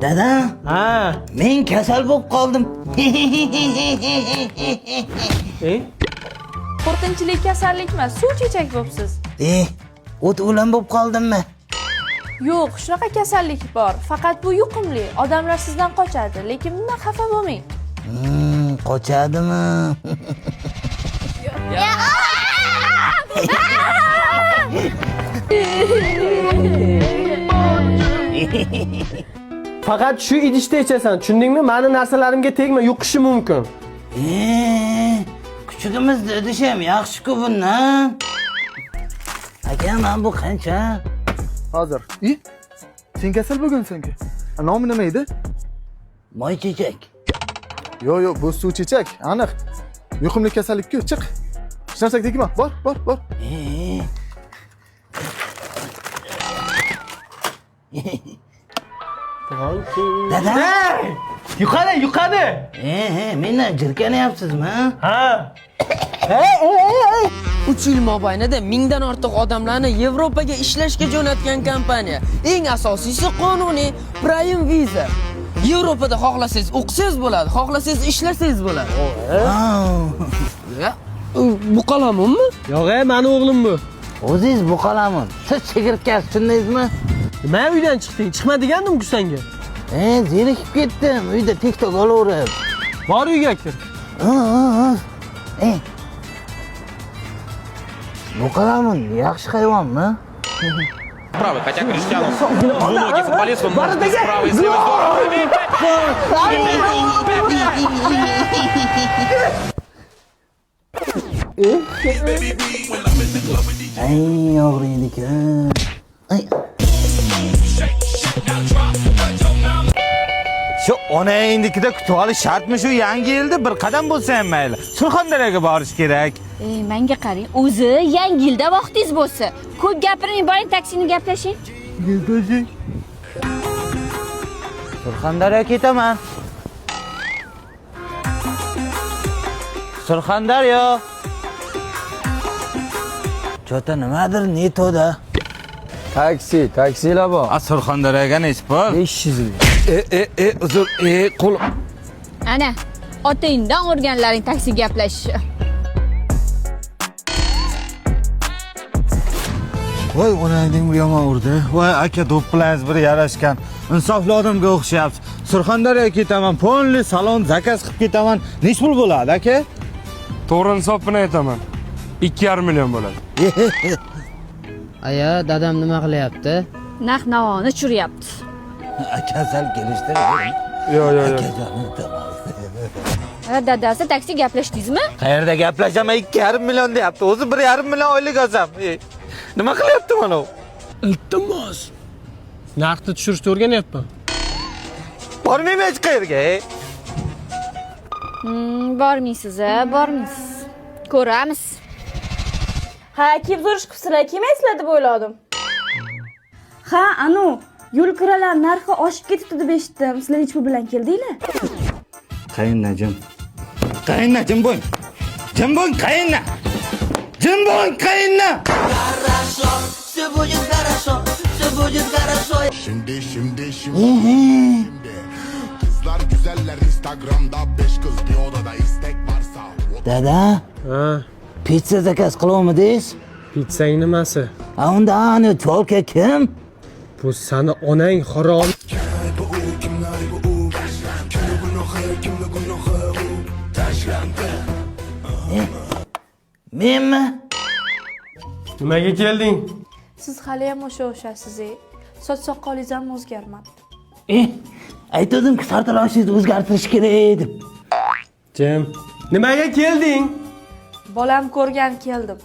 Dada, Ha. men kasal bo'lib qoldim. Qo'rqinchlik kasallik emas, suv chechak bo'libsiz. O't o'lan bo'lib qoldimmi? Yo'q, shunaqa kasallik bor. Faqat bu yuqumli. Odamlar sizdan qochadi, lekin bundan xafa bo'lmang. Qochadimi? Faqat shu idishda ichasan, tushundingmi? Meni narsalarimga tegma, yuqishi mumkin. Kuchugimizni idish ham yaxshi-ku bundan. Aka, men bu qancha? Hozir. Sen kasal bo'lgansan-ku. Nomi nima edi? Moy chechak. Yo'q, bu suv chechak, aniq. Yuqumli kasallik-ku, chiq. Hech narsaga tegma. Bor. Dada, Yuqadi. meni jirkanyapsizmi? Ha. 3 yil mobaynida mingdan ortiq odamlarni Yevropaga ishlashga jo'natgan kompaniya. Eng asosiysi qonuniy Prime Visa. Yevropada xohlasangiz o'qisangiz bo'ladi, xohlasangiz ishlasangiz bo'ladi. Bu qalamimmi? Yo'q, meni o'g'lim bu. O'zingiz bu qalamun. Siz chigirtkasi tushundingizmi? Nima uydan chiqding? Chiqma degandim-ku senga. Zerikib ketdim. Uyda TikTok olaverib. Bor uyga kir. Bu qalamun yaxshi hayvonmi? Правый, хотя Криштиану многие футболисты он может и справа, и слева. Ay, og'riydi-ku. Ay. Shu onangnikida kutib olish shartmi shu yangi yilda bir qadam bo'lsa ham mayli. Surxondaryoga borish kerak. Menga qarang, o'zi yangi yilda vaqtingiz bo'lsa, ko'p gapirmang, boring taksini gaplashing. Surxondaryoga ketaman. Surxondaryo. Chota nimadir netoda. Taksilar bor. Surxondaryoga nech pul? 500 ming. Uzr, qo'l. Ana, otangdan o'rganlaring taksi gaplashishni. Voy, onangning bir yomon urdi. Voy, aka do'ppilaringiz bir yarashgan. Insofli odamga o'xshayapsiz. Surxondaryoga ketaman, polni salon zakaz qilib ketaman. Nech pul bo'ladi, aka? To'g'ri hisobini aytaman. 2,5 million bo'ladi. Aya, dadam nima qilyapti? Narx-navoni tushiryapti. Kasal kelishdi. Yo'q. Dadasi taksi gaplashdingizmi? Qayerda gaplashaman, 2,5 million deyapti. O'zi 1,5 million oylik olsam. Nima qilyapti mana u? Iltimos. Narxni tushirishni o'rganyapman. Bormayman hech qayerga. Bormaysiz, bormaysiz. Ko'ramiz. Ha, kim zo'rish qilibsizlar, kim esladi deb o'yladim. Ha, anu, yo'l kiralar narxi oshib ketibdi deb eshitdim. Sizlar hech pul bilan keldinglar? Qayinnajim. Qayinnajim bo'ling. Jim bo'ling, qayinna. Jim bo'ling, qayinna. Kızlar güzeller Instagram'da 5 kız bir odada istek varsa. Dada, pizza zakaz qilavomidingiz? Pizzang nimasi? Unda ani tolka kim? Bu seni onang harom. Menmi? Nimaga kelding? Siz hali ham o'xshasiz. Soch soqolingiz ham o'zgarmadi. Aytdim-ku, sartaroshni o'zgartirish kerak deb. Jim, nimaga kelding? Bolam ko'rgan keldim.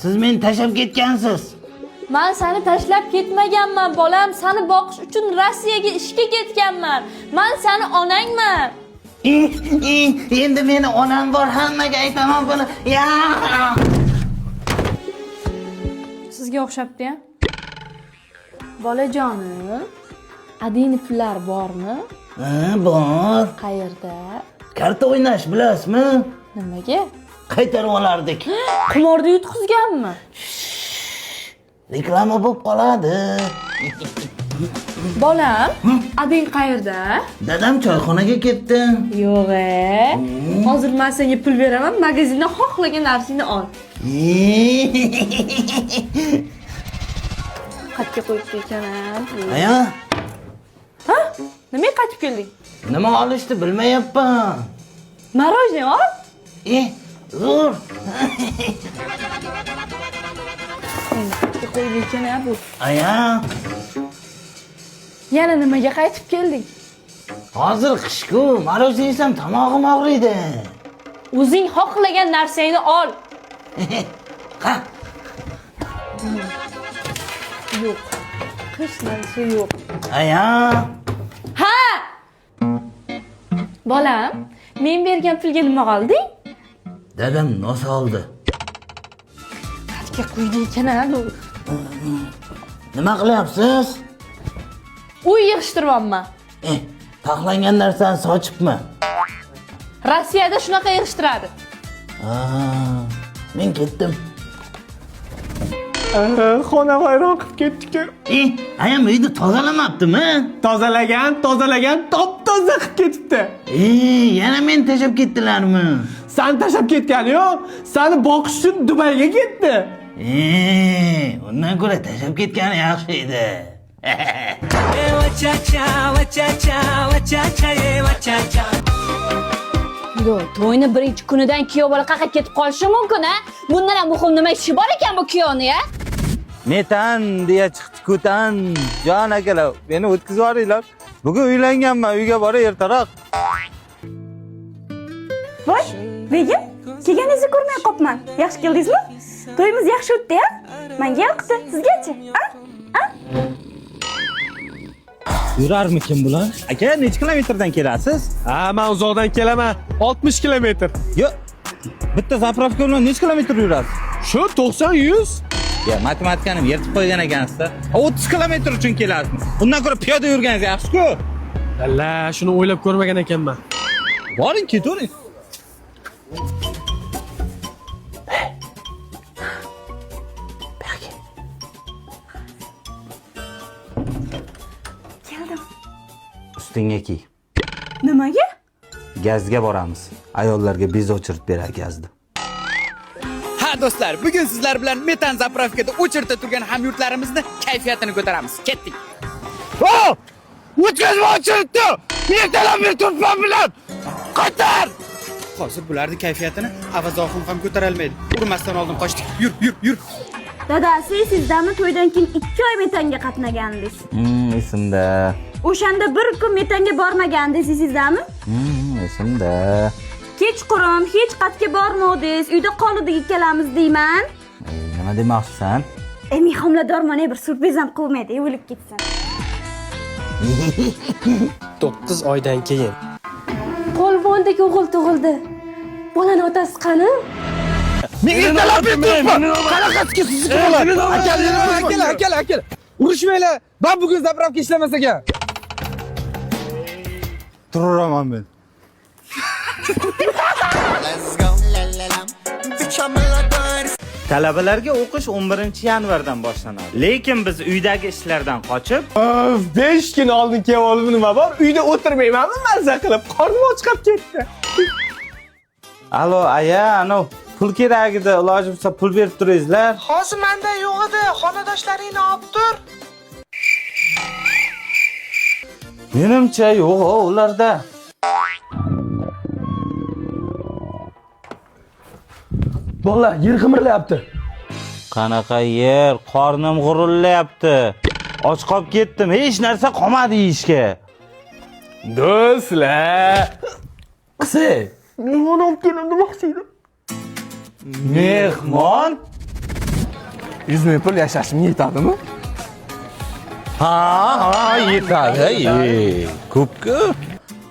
Siz meni tashlab ketgansiz. Men seni tashlab ketmaganman, bolam. Seni boqish uchun Rossiyaga ishga ketganman. Men seni onangman. Endi meni onam bor, hammaga aytaman buni. Sizga o'xshabdi-ya? Bolajonim, adini pullar bormi? Bor. Qayerda? Karta o'ynash bilasizmi? Nimaga? Qaytarib olardik. Qimorda yutqizganmi? Reklama bo'lib qoladi. Bolam, ading qayerda? Dadam choyxonaga ketdi. Yo'q, hozir men senga pul beraman, magazindan xohlagan narsangni ol. Qayerga qo'yib ekan? Aya, Ha? Nimaga qaytib kelding? nima olishni bilmayapman. Marojniy ol. Zo'r. Qayerga qo'yib ekan bu? Aya, Yana nimaga qaytib kelding? hozir qish-ku, marojniy yesam tomog'im og'riydi. O'zing xohlagan narsangni ol. Ha, Yo'q. Qish narsa yo'q. aya. Ha! Bolam, men bergan pulga nima olding? Dadam nos oldi. Qayerga qo'yding ekan bu? Nima qilyapsiz? Uy yig'ishtiryapman. Taxlangan narsani sochibman. Rossiyada shunaqa yig'ishtiradi. Men ketdim. Xona vayron qilib ketdik-ku. Ayam uyni tozalamabdimi? Tozalagan, top-toza qilib ketibdi. Yana men tashab ketdilarmi? Sen tashab ketgani yo'q. Seni boqish uchun Dubayga ketdi. Undan ko'ra tashab ketgani yaxshi edi. Yo'q, to'yni birinchi kunidan kuyov bola qaqib ketib qolishi mumkin-a? Bundan ham muhim nima ishi bor ekan bu kuyovni, ya? Metan deya chiqdi-ku tan. Jon akalar, meni o'tkazib yuboringlar. Bugun uylanganman, uyga boray ertaroq. Voy, begim, kelganingizni ko'rmay qopman. Yaxshi keldingizmi? To'yimiz yaxshi o'tdi-ya? Menga yoqdi, sizgachi? Yurarmikin bular? Aka, necha kilometrdan kelasiz? Men uzoqdan kelaman. 60 kilometr. Yo'q. Bitta zapravka bilan necha kilometr yurasiz? Shu 90-100. Ya, matematikanim yirtib qo'ygan ekansiz-da. 30 kilometr uchun kelasizmi? Undan ko'ra piyoda yurganingiz yaxshi-ku. Alla, shuni o'ylab ko'rmagan ekanman. Boring, ketavering. Keldim. Ustingga kiy. Nimaga? Gazga boramiz. Ayollarga bez o'chirib berar gazni. Ha do'stlar, bugun sizlar bilan metan zapravkada o'chirta turgan hamyurtlarimizni kayfiyatini ko'taramiz. Ketdik. O'tkazma o'chiribdi. Ertalab bir turpan bilan. Qaytar! Hozir bularning kayfiyatini avazoxim ham ko'tara olmaydi. Urmasdan oldin qochdik. Yur. Dadasi, sizdami to'ydan keyin 2 oy metanga qatnagandingiz? Esimda. O'shanda bir kun metanga bormagandingiz, sizdami? Esimda. Kechqurun hech qayerga bormadingiz, uyda qoldik ikkalamiz deyman. Nima demoqchisan? Men homiladorman, bir surprizam qilmaydi, o'lib ketsin. 9 oydan keyin. Polvondagi o'g'il tug'ildi. Bolani otasi qani? Men ertalab bir turpan. Qanaqasiga sizni qiladi? Akalar. Urushmanglar. Ben bugun zapravka ishlamas ekan. Turaman men. Talabalarga o'qish 11-yanvardan boshlanadi. Lekin biz uydagi ishlardan qochib, 5 kun oldin kelib olib nima bor? Uyda o'tirmaymanmi mazza qilib? Qornim och chiqib ketdi. "Alo, aya, ano pul kerak edi, iloji bo'lsa pul berib turingizlar." Hozir menda yo'q edi, xonadoshlaringni olib tur. Menimcha yo'q ularda. Bola, yer qimirlayapti. Qanaqa yer? Qornim g'urillayapti. Och qolib ketdim. Hech narsa qolmadi yeyishga. Do'stlar. Qisi. Mehmon olib keldim demoqchi edim. Mehmon? 100 ming pul yashashimga yetadimi? Ha, yetadi. Ko'p-ku.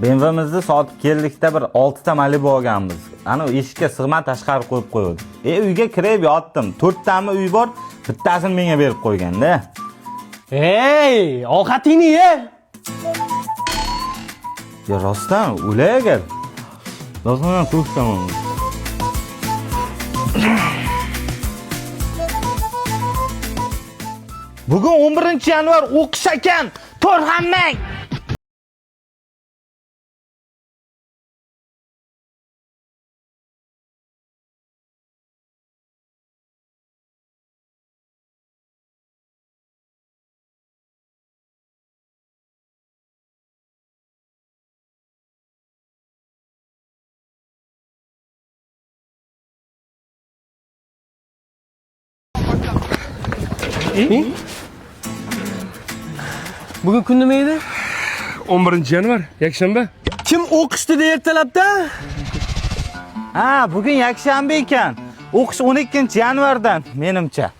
BMW'mizni sotib keldikda bir 6 ta Malibu olganmiz. Ana eshikka sig'ma tashqari qo'yib qo'ydi. Uyga kirib yotdim. 4 tami uy bor, bittasini menga berib qo'yganda. Ey, ovqatingni ye. Ya rostdan o'lay agar. Lozimman to'xtaman. Bugun 11-yanvar o'qish ekan. Tur hammang. Bugun kun nima edi? 11-yanvar, yakshanba. Kim o'qishdi deb ertalabda? Ha, bugun yakshanba ekan. O'qish 12-yanvardan, menimcha.